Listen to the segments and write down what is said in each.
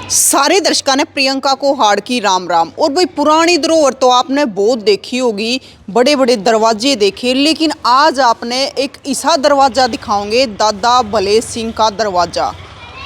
सारे दर्शकों ने प्रियंका को हार्ड की राम राम। और भाई पुरानी धरोहर तो आपने बहुत देखी होगी, बड़े बड़े दरवाजे देखे, लेकिन आज आपने एक ऐसा दरवाज़ा दिखाओगे, दादा भले सिंह का दरवाज़ा।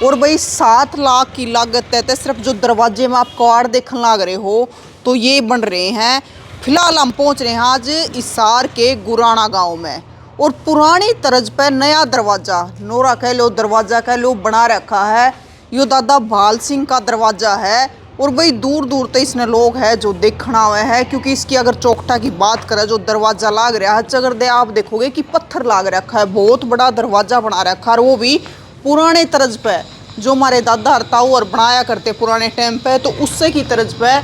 और भाई 7 लाख की लागत है, तो सिर्फ जो दरवाजे में आप कवाड़ देखने लग रहे हो तो ये बन रहे हैं। फिलहाल हम पहुंच रहे हैं आज इसार के गुराना गांव में, और पुरानी तर्ज पर नया दरवाज़ा, नोरा कह लो दरवाज़ा कह लो, बना रखा है। यो दादा भाल सिंह का दरवाज़ा है। और भाई दूर दूर तक इसने लोग हैं जो देखना हुए है, क्योंकि इसकी अगर चौकटा की बात करें, जो दरवाज़ा लाग रहा है, अगर दे आप देखोगे कि पत्थर लाग रखा है, बहुत बड़ा दरवाज़ा बना रखा है, और वो भी पुराने तर्ज पे, जो हमारे दादा हरताऊ और बनाया करते पुराने टाइम पे, तो उससे की तर्ज पे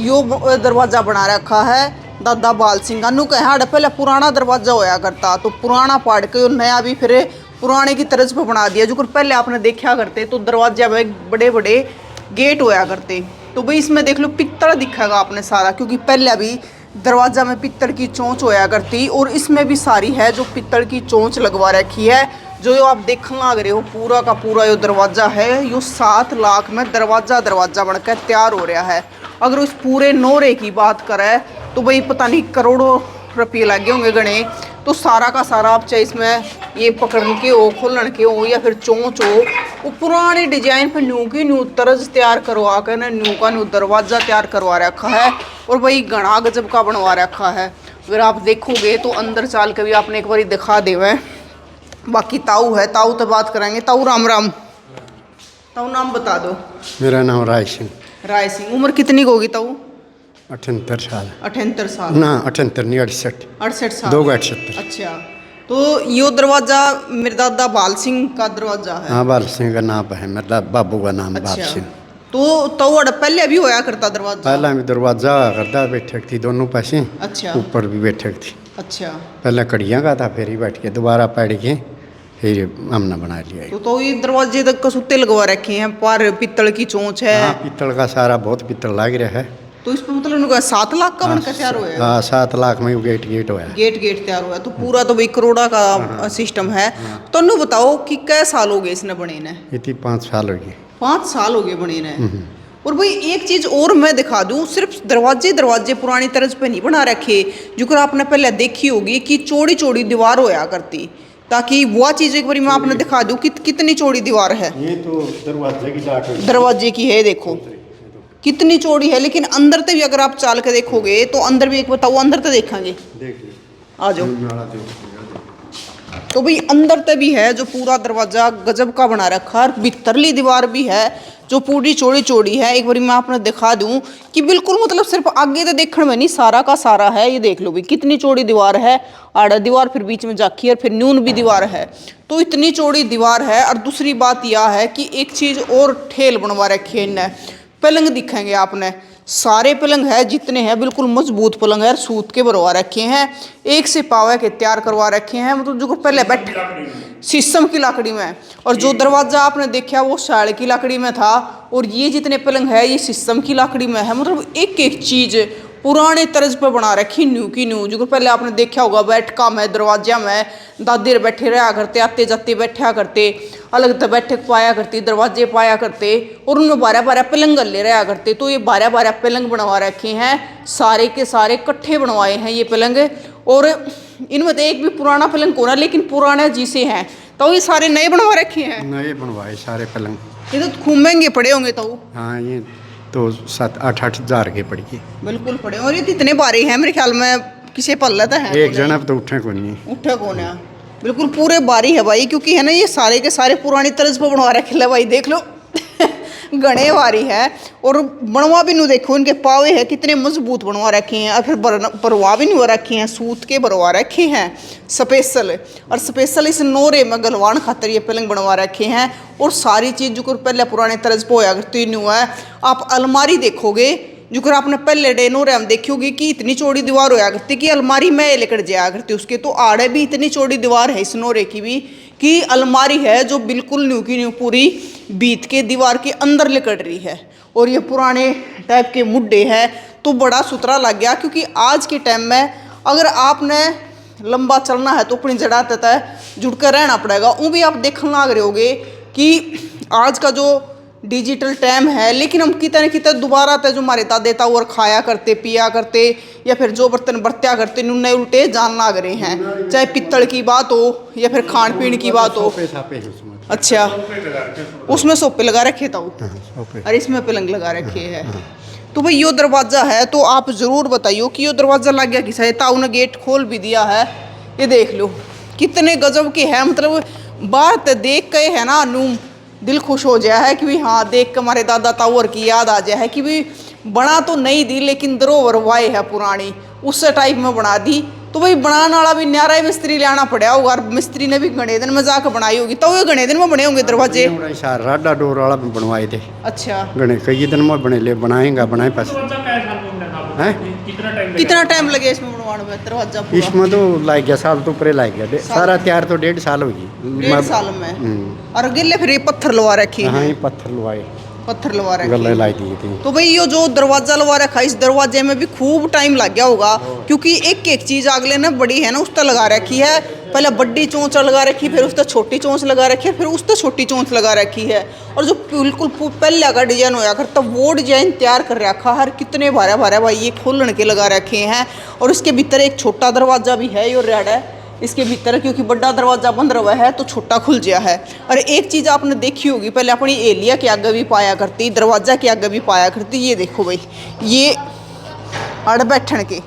यो दरवाज़ा बना रखा है दादा बाल सिंह का। नु कहा पहले पुराना दरवाज़ा होया करता, तो पुराना पाड़ के नया भी फिर पुराने की तर्ज पर बना दिया। जो पहले आपने देखा करते तो दरवाजे में बड़े बड़े गेट होया करते, तो भाई इसमें देख लो पित्तल दिखेगा आपने सारा, क्योंकि पहले भी दरवाजा में पित्तल की चोंच होया करती, और इसमें भी सारी है जो पित्तल की चोंच लगवा रखी है। जो आप देखने लग रहे हो पूरा का पूरा यो दरवाज़ा है, यो 7 लाख में दरवाज़ा बनकर तैयार हो रहा है। अगर उस पूरे नोरे की बात करें तो भाई पता नहीं करोड़ों रुपये लगे होंगे गणे। तो सारा का सारा आप चाहे इसमें ये पकड़न के हो, खोलन के हो, या फिर चोंच हो, वो पुराने डिजाइन पर न्यू की न्यू तर्ज तैयार करवा कर ना न्यू का न्यू दरवाज़ा तैयार करवा रखा है। और भाई घना गजब का बनवा रखा है। अगर आप देखोगे तो अंदर चाल के भी आपने एक बार दिखा देवे। बाकी ताऊ है, ताऊ तो बात करेंगे। ताऊ राम राम। ताऊ नाम बता दो। मेरा नाम राय सिंह। राय सिंह। उम्र कितनी होगी ताऊ? 78 साल। 78 साल ना 78 नहीं 68। 68 साल। 2 68। अच्छा, तो यो दरवाज़ा मेरे दादा बाल सिंह का दरवाज़ा है। हाँ, बाल सिंह का नाम है, मेरा बाबू का नाम बाल सिंह। तो पहले भी होया करता दरवाज़ा? पहला भी दरवाजा करता, बैठक थी दोनों पासे। अच्छा। ऊपर भी बैठक थी। अच्छा। पहले कड़ियाँ का था, फिर ही बैठ के दोबारा पैड़ के फिर हमने बना लिया। तो ये दरवाजे तक कसूते लगवा रखे हैं, पर पित्तल की चोंच है। हाँ, पित्तल का सारा बहुत पित्तल लग रहा है। तो इस पर मतलब 7 लाख का बनकर तैयार हुआ है? हाँ, 7 लाख में गेट हुआ है। गेट तैयार हुआ है, तो पूरा तो भाई करोड़ा का सिस्टम है। तो नु बताओ कि कै साल हो गए इसने बने ने? इतनी 5 साल हो गए। 5 साल हो गए बने ने। और भाई एक चीज़ और मैं दिखा दूं, सिर्फ दरवाजे पुरानी तर्ज पे नहीं बना रखे, जो आपने पहले देखी होगी कि चौड़ी चौड़ी दीवार होया करती, ताकि वह चीज़ एक बार मैं आपने दिखा दूं कि कितनी चौड़ी दीवार है। ये तो दरवाजे की है, देखो कितनी चौड़ी है। लेकिन अंदर से भी अगर आप चाल के देखोगे तो अंदर भी एक बताओ, अंदर तो देखेंगे, आ जाओ। तो भाई अंदर तो भी है जो पूरा दरवाजा गजब का बना रखा है। भीतरली दीवार भी है जो पूरी चौड़ी है। एक बार मैं आपने दिखा दूं कि बिल्कुल मतलब सिर्फ आगे तो देखने में नहीं, सारा का सारा है। ये देख लो भाई कितनी चौड़ी दीवार है, आड़ा दीवार, फिर बीच में जाखी है, फिर न्यून भी दीवार है। तो इतनी चौड़ी दीवार है। और दूसरी बात यह है कि एक चीज़ और ठेल बनवा रखी है इन्हें। पलंग दिखेंगे आपने, सारे पलंग है जितने हैं बिल्कुल मजबूत पलंग है, सूत के भरवा रखे हैं, एक से पावे के तैयार करवा रखे हैं। मतलब जो पहले बैठे शीशम की लकड़ी में, और जो दरवाज़ा आपने देखा वो साड़ की लकड़ी में था, और ये जितने पलंग है ये शीशम की लकड़ी में है। मतलब एक एक चीज़ पुराने तर्ज पर बना रखी, न्यू की न्यू। जो पहले आपने देखा होगा बैठका में, दरवाजा में दादी बैठे रहा करते, आते जाते बैठा करते, अलग तो बैठक पाया करती, दरवाजे पाया करते, और उनमें 12 पलंग ले रहा करते। तो ये 12 पलंग बनवा रखे हैं, सारे के सारे इकट्ठे बनवाए हैं ये पलंग। और इनमें तो एक भी पुराना पलंग को ना, लेकिन पुराने जिसे हैं तो ये सारे नए बनवा रखे हैं। नए बनवाए सारे पलंग। ये तो खूब महंगे पड़े होंगे। तो हाँ, ये तो 7-8 हज़ार के पड़ गए। बिल्कुल पड़े। और ये इतने बारी हैं मेरे ख्याल में, किसे पल लेता है एक जना तो उठे को नहीं, उठे कौन है, बिल्कुल पूरे बारी है भाई। क्योंकि है ना ये सारे के सारे पुरानी तर्ज पर बनवा रखे ले भाई, देख लो गणे वारी है। और बनवा भी नहीं, देखो इनके पावे हैं कितने मजबूत बनवा रखे हैं, और फिर बरवा भी नहीं हो रखे हैं, सूत के बरवा रखे हैं स्पेशल। और स्पेशल इस नोरे में गलवान खातर ये पलंग बनवा रखे हैं। और सारी चीज़ जो पहले पुराने तर्ज पर होया करती न्यू है। आप अलमारी देखोगे जो आपने पहले डे नोरे हम देखी होगी कि इतनी चौड़ी दीवार होया करती कि अलमारी में लेकर जाया करती उसके, तो आड़े भी इतनी चौड़ी दीवार है इस नोरे की भी कि अलमारी है जो बिल्कुल न्यू की न्यू पूरी बीत के दीवार के अंदर लिकट रही है। और ये पुराने टाइप के मुड्डे हैं, तो बड़ा सुथरा लग गया। क्योंकि आज के टाइम में अगर आपने लंबा चलना है तो अपनी जड़ा तय जुड़ कर रहना पड़ेगा। वो भी आप देखने लग रहे होगे कि आज का जो डिजिटल टाइम है, लेकिन हम कितने कितने दोबारा ते जो हमारे दादे ताऊ और खाया करते पिया करते या फिर जो बर्तन बरत्या करते नए उल्टे जान लाग रहे हैं, चाहे पित्तल की बात हो या फिर खान पीन की बात हो। सोपे सापे है उसमें। अच्छा, उसमें सोपे लगा रखे ताऊ सोपे। और इसमें पलंग लगा रखे है। तो भाई यो दरवाज़ा है, तो आप ज़रूर बताइयो कि यो दरवाज़ा लग गया किसा है। ताऊ ने गेट खोल भी दिया है, ये देख लो कितने गजब के है। मतलब बाहर तो देख के है ना नू दिल खुश हो जाए है कि भी हाँ देख के हमारे दादा ताऊ और की याद आ जाए है कि भी बना तो नहीं दी लेकिन धरोहर वाई है पुरानी, उस टाइप में बना दी। तो भाई बनाने वाला भी न्यारा ही मिस्त्री लाना पड़ा होगा और मिस्त्री ने भी घने दिन में जाकर बनाई होगी। तो ये घने दिन में बने होंगे दरवाजे। राडा डोर वाला भी बनवाए थे। अच्छा, घने कई दिन में बने ले बनाएगा बनाए पास हैं। कितना टाइम लगे इसमें बनवाने में दरवाजा पूरा? इसमें तो लाग गया साल तो ऊपर लाग गया। सारा तैयार तो 1.5 साल होगी। 1.5 साल में। और गिले फिर ये पत्थर लगा रखी है। हाँ ये पत्थर लवाए, पत्थर लगा रखे गले लाई दिए थे। तो भाई ये जो दरवाजा लगा रखा है इस दरवाजे में भी खूब टाइम लग गया होगा, क्योंकि एक एक चीज अगले ने बड़ी है ना उस पर लगा रखी है। पहले बड़ी चोंच लगा रखी, फिर उस पर छोटी चोंच लगा रखी है, फिर उस पर छोटी चोंच लगा रखी है। और जो बिल्कुल पहले का डिजाइन होया करता वो डिजाइन तैयार कर रखा है। कितने भारे भारे भाई ये खोलन के लगा रखे हैं। और उसके भीतर एक छोटा दरवाजा भी है, ये रेड है इसके भीतर, क्योंकि बड़ा दरवाजा बंद रहा है तो छोटा खुल गया है। और एक चीज़ आपने देखी होगी, पहले अपनी एलिया के आगे भी पाया करती, दरवाजा के आगे भी पाया करती। ये देखो भाई ये अड़ बैठन के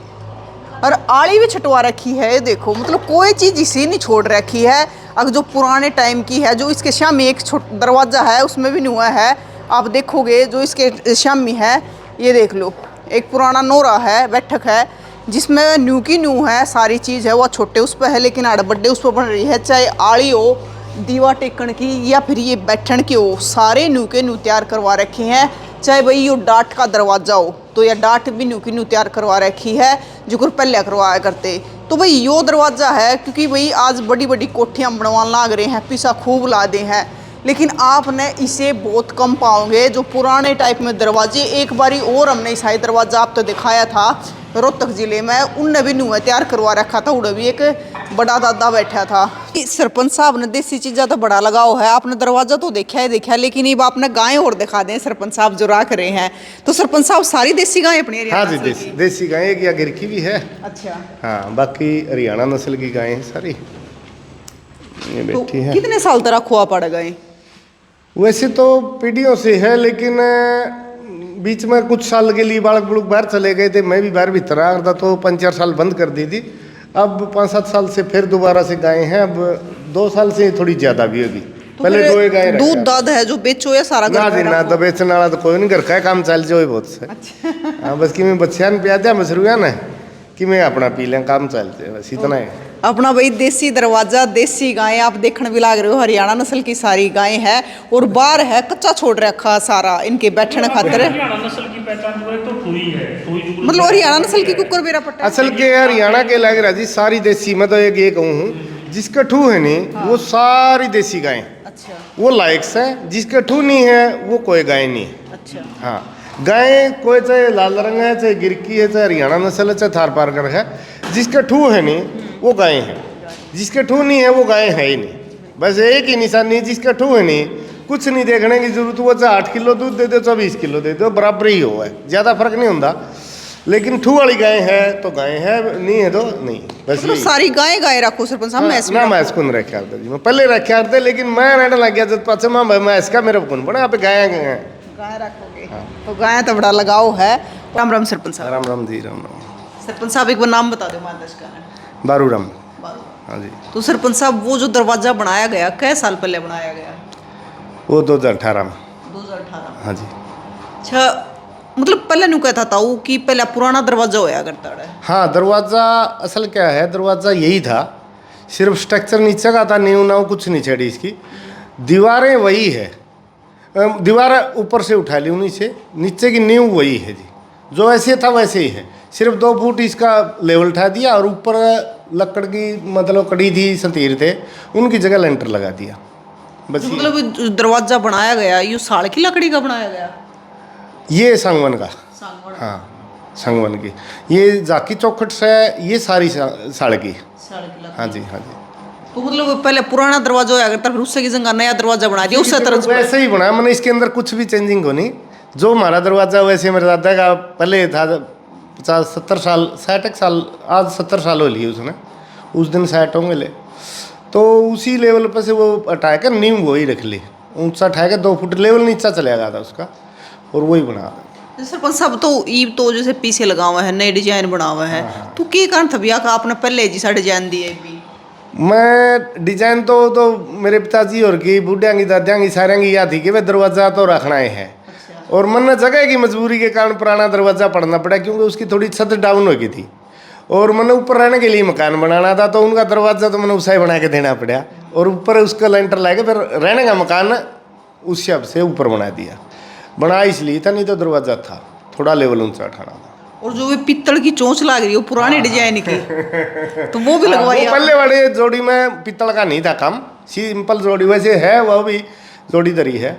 और आड़ी भी छटवा रखी है। ये देखो मतलब कोई चीज़ इसी नहीं छोड़ रखी है। अगर जो पुराने टाइम की है, जो इसके शामी एक छोटा दरवाजा है उसमें भी नुआ है। आप देखोगे जो इसके शामी है, ये देख लो एक पुराना नोरा है, बैठक है जिसमें न्यू की न्यू है, सारी चीज़ है वो छोटे उस पर है लेकिन आड़ बड्डे उस पर बन रही है। चाहे आड़ी हो दीवा टेकन की या फिर ये बैठन की हो, सारे न्यू के न्यू तैयार करवा रखे हैं। चाहे भाई ये डाट का दरवाज़ा हो तो यह डाट भी न्यू की न्यू तैयार करवा रखी है, जो कुछ पहले करवाया करते। तो भाई यो दरवाज़ा है, क्योंकि भाई आज बड़ी बड़ी कोठियाँ बनवा लाग रहे हैं, पीसा खूब ला दे हैं, लेकिन आपने इसे बहुत कम पाओगे जो पुराने टाइप में दरवाजे। एक बारी और हमने ईसाई दरवाज़ा आप तो दिखाया था रोहतक ज़िले में, उनने भी नुआ तैयार करवा रखा था, उड़े भी एक बड़ा दादा बैठा था। सरपंच साहब ने देसी चीज़ा तो बड़ा लगाओ है, आपने दरवाज़ा तो देखा है लेकिन ये आपने गायें और दिखा दें सरपंच साहब जो रख रहे हैं। तो सरपंच साहब सारी देसी गायें अपनी? हाँ जी, देसी गायें एक या गिरकी भी है। अच्छा हाँ, बाकी हरियाणा नस्ल की गायें हैं सारी, ये तो बैठी है। कितने साल तक खुआ पड़ गए? वैसे तो पीढ़ियों से है, लेकिन बीच में कुछ साल के लिए बालक बुड़क बाहर चले गए थे, मैं भी बाहर भीतर आ रहा था तो 5-4 साल बंद कर दी थी। अब 5-7 साल से फिर दोबारा से गायें हैं। अब 2 साल से थोड़ी ज्यादा भी होगी। तो पहले 2 गायें दूध दाद है जो बेचो या सारा ना जी ना, तो बेचने वाला तो कोई नहीं, घर का काम चल जाए बहुत से। हाँ, बस कि मैं बच्चा ने पिया दिया मशरूया ना कि मैं अपना पी लें, काम चल जाए, बस इतना है अपना। भाई देसी दरवाजा देसी गायें आप देखने भी लाग रहे हो, हरियाणा नस्ल की सारी गायें हैं। और बाहर है कच्चा छोड़ रखा सारा इनके बैठने खातिर। हरियाणा नस्ल की पहचान जो है तो ठुई है, मतलब हरियाणा नस्ल की कुकर बेरा पट्टा असल के हरियाणा के लग रहा जी सारी देसी। मैं तो एक ये कहूँ हूँ, जिसका ठू है नहीं वो सारी देसी गायें अच्छा वो लायक्स है, जिसका ठू नहीं है वो कोई गाय नहीं है। अच्छा हाँ, गायें कोई चाहे लाल रंग है, चाहे गिरकी है, चाहे हरियाणा नस्ल है, चाहे थार पारकर है, जिसका ठू है नहीं वो गाय है, जिसके ठू नहीं है वो गाय है ही नहीं। बस एक ही निशानी, जिसका ठू है नहीं कुछ नहीं देखने की जरूरत। वो चाहे 8 किलो दूध दे दो, 20 किलो दे दो, बराबर ही हो है, ज़्यादा फर्क नहीं होता। लेकिन ठू वाली गाय है तो गाय है, नहीं है तो नहीं। बस मतलब सारी गायें रखो सरपंच साहब। ना मैं इसको नहीं रखा था जी, मैं पहले रखा था, लेकिन मैं रहने लग गया जब पाचे माँ मैं इसका मेरे को नहीं पड़ा। आप गाय रखोगे तो गाय तो बड़ा लगाओ है। राम राम सरपंच साहब। राम राम जी, राम राम। सरपंच साहब एक बार नाम बता दो मादश का। बारूराम। हाँ जी। तो सरपंच साहब वो जो दरवाजा बनाया गया कै साल पहले बनाया गया? वो 2018 में। 2018। हाँ जी। अच्छा, मतलब पहले नु कहता था वो कि पहले पुराना दरवाजा होया करता है। हाँ, दरवाज़ा असल क्या है, दरवाज़ा यही था, सिर्फ स्ट्रक्चर नीचे का था, नींव नाव कुछ नहीं चढ़ी इसकी। दीवारें वही है, दीवार ऊपर से उठा ली उन्हीं से, नीचे की नींव वही है जी, जो ऐसे था वैसे ही है। सिर्फ 2 फुट इसका लेवल उठा दिया और ऊपर लकड़ की मतलब कड़ी थी, संतीर थे, उनकी जगह लेंटर लगा दिया बस। मतलब दरवाजा बनाया गया ये साल की लकड़ी का बनाया गया? ये सांगवन का। हाँ, सांगवन की। ये जाकी चौखट से ये सारी साड़ की। हाँ जी, हाँ जी। तो मतलब वो पहले पुराना दरवाजा होया करता, फिर उससे की जगह नया दरवाजा बना दिया उससे तरह से। वैसे ही बनाया मैंने, इसके अंदर कुछ भी चेंजिंग होनी। जो हमारा दरवाजा वैसे मेरे दादा का पहले था, 50-70 साल, 60 साल, आज 70 साल हो लिए उसने, उस दिन 60 होंगे ले। तो उसी लेवल पर से वो हटा कर नींव वही रख ली, ऊंचा उठा के 2 फुट लेवल नीचा चला गया था उसका, और वही बना दिया। सरपंच साहब तो ईब तो जैसे पीछे लगा हुआ है, नए डिजाइन बना हुआ है, तो के कारण था भैया का आपने पहले जैसा डिजाइन दिया है भी? मैं डिजाइन तो मेरे पिताजी और की बूढ़िया की दादिया की सारिया की याद थी कि वे दरवाजा तो रखना ही है। और मन जगह की मजबूरी के कारण पुराना दरवाजा पड़ना पड़ा, क्योंकि उसकी थोड़ी छत डाउन हो गई थी और मैंने ऊपर रहने के लिए मकान बनाना था, तो उनका दरवाजा तो मैंने उसा ही बना के देना पड़ा, और ऊपर उसका लेंटर लाके फिर रहने का मकान उस हिसाब से ऊपर बना दिया। बना इसलिए था, नहीं तो दरवाजा था थोड़ा लेवल ऊंचा उठाना था। और जो वे पित्तल की चोंच लग रही है वो पुरानी डिजाइन की, तो वो भी लगवाई वो पहले वाले जोड़ी में पित्तल का नहीं था काम, सिंपल जोड़ी वैसे है, वो भी जोड़ी दरी है।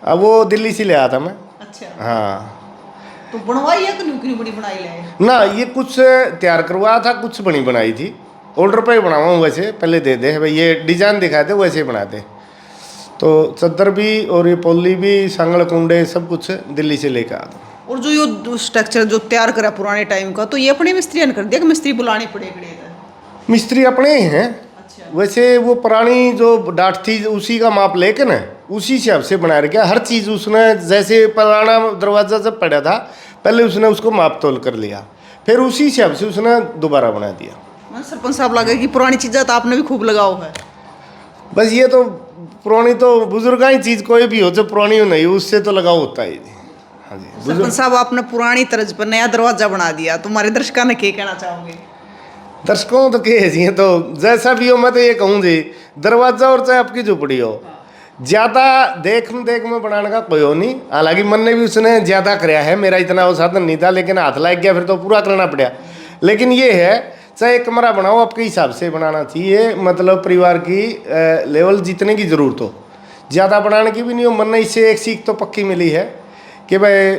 अब वो दिल्ली से ले आया था मैं। अच्छा, हाँ, तो बनवाई है कि नहीं बड़ी बनाई ले? ना ये कुछ तैयार करवाया था, कुछ बनी बनाई थी, ऑर्डर पे ही बनावा हूँ। वैसे पहले दे दे भाई, ये डिजाइन दिखाए थे वैसे ही बनाते। तो चद्दर भी और ये पोली भी, सांगड़ कुंडे सब कुछ दिल्ली से लेकर आता। और जो ये स्ट्रक्चर जो तैयार करा पुराने टाइम का, तो ये अपने मिस्त्री ने कर दिया कि मिस्त्री बुलाने पड़े? मिस्त्री अपने ही हैं। अच्छा, वैसे वो पुरानी जो डाट थी उसी का माप लेके ना उसी हिसाब से बना रखा हर चीज़ उसने। जैसे पुराना दरवाजा जब पड़ा था पहले उसने उसको माप तोल कर लिया, फिर उसी हिसाब से उसने दोबारा बना दिया। सरपंच साहब लगे कि पुरानी चीज़ें तो आपने भी खूब लगाओ है। बस ये तो पुरानी तो बुजुर्गा ही चीज़ कोई भी हो, जो पुरानी हो नहीं उससे तो लगाव होता ही। हाँ जी, सरपंच साहब आपने पुरानी तर्ज पर नया दरवाजा बना दिया, तुम्हारे दर्शकों ने क्या कहना चाहोगे? दर्शकों तो कहे जी, तो जैसा भी हो मैं तो ये कहूँ जी, दरवाजा और चाहे आपकी झोपड़ी हो, ज़्यादा देख में बनाने का कोई हो नहीं। हालांकि मन ने भी उसने ज़्यादा कराया है, मेरा इतना वो साधन नहीं था, लेकिन हाथ लग गया फिर तो पूरा करना पड़ा। लेकिन ये है, चाहे कमरा बनाओ आपके हिसाब से बनाना चाहिए, मतलब परिवार की लेवल जितने की ज़रूरत हो, ज़्यादा बनाने की भी नहीं हो। मन ने इससे एक सीख तो पक्की मिली है कि भाई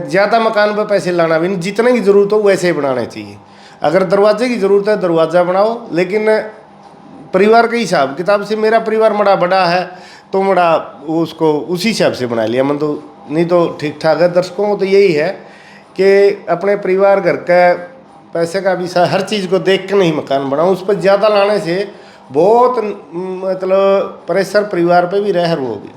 ज़्यादा मकान पर पैसे लाना भी नहीं, जितने की ज़रूरत हो वैसे ही बनाने चाहिए। अगर दरवाजे की ज़रूरत है दरवाज़ा बनाओ, लेकिन परिवार के हिसाब किताब से, मेरा परिवार बड़ा बड़ा है तो बड़ा उसको उसी हिसाब से बना लिया मन, तो नहीं तो ठीक ठाक है। दर्शकों को तो यही है कि अपने परिवार घर का पैसे का भी हर चीज़ को देख कर नहीं मकान बनाओ। उस पर ज़्यादा लाने से बहुत मतलब प्रेशर परिवार पे भी रह वो भी।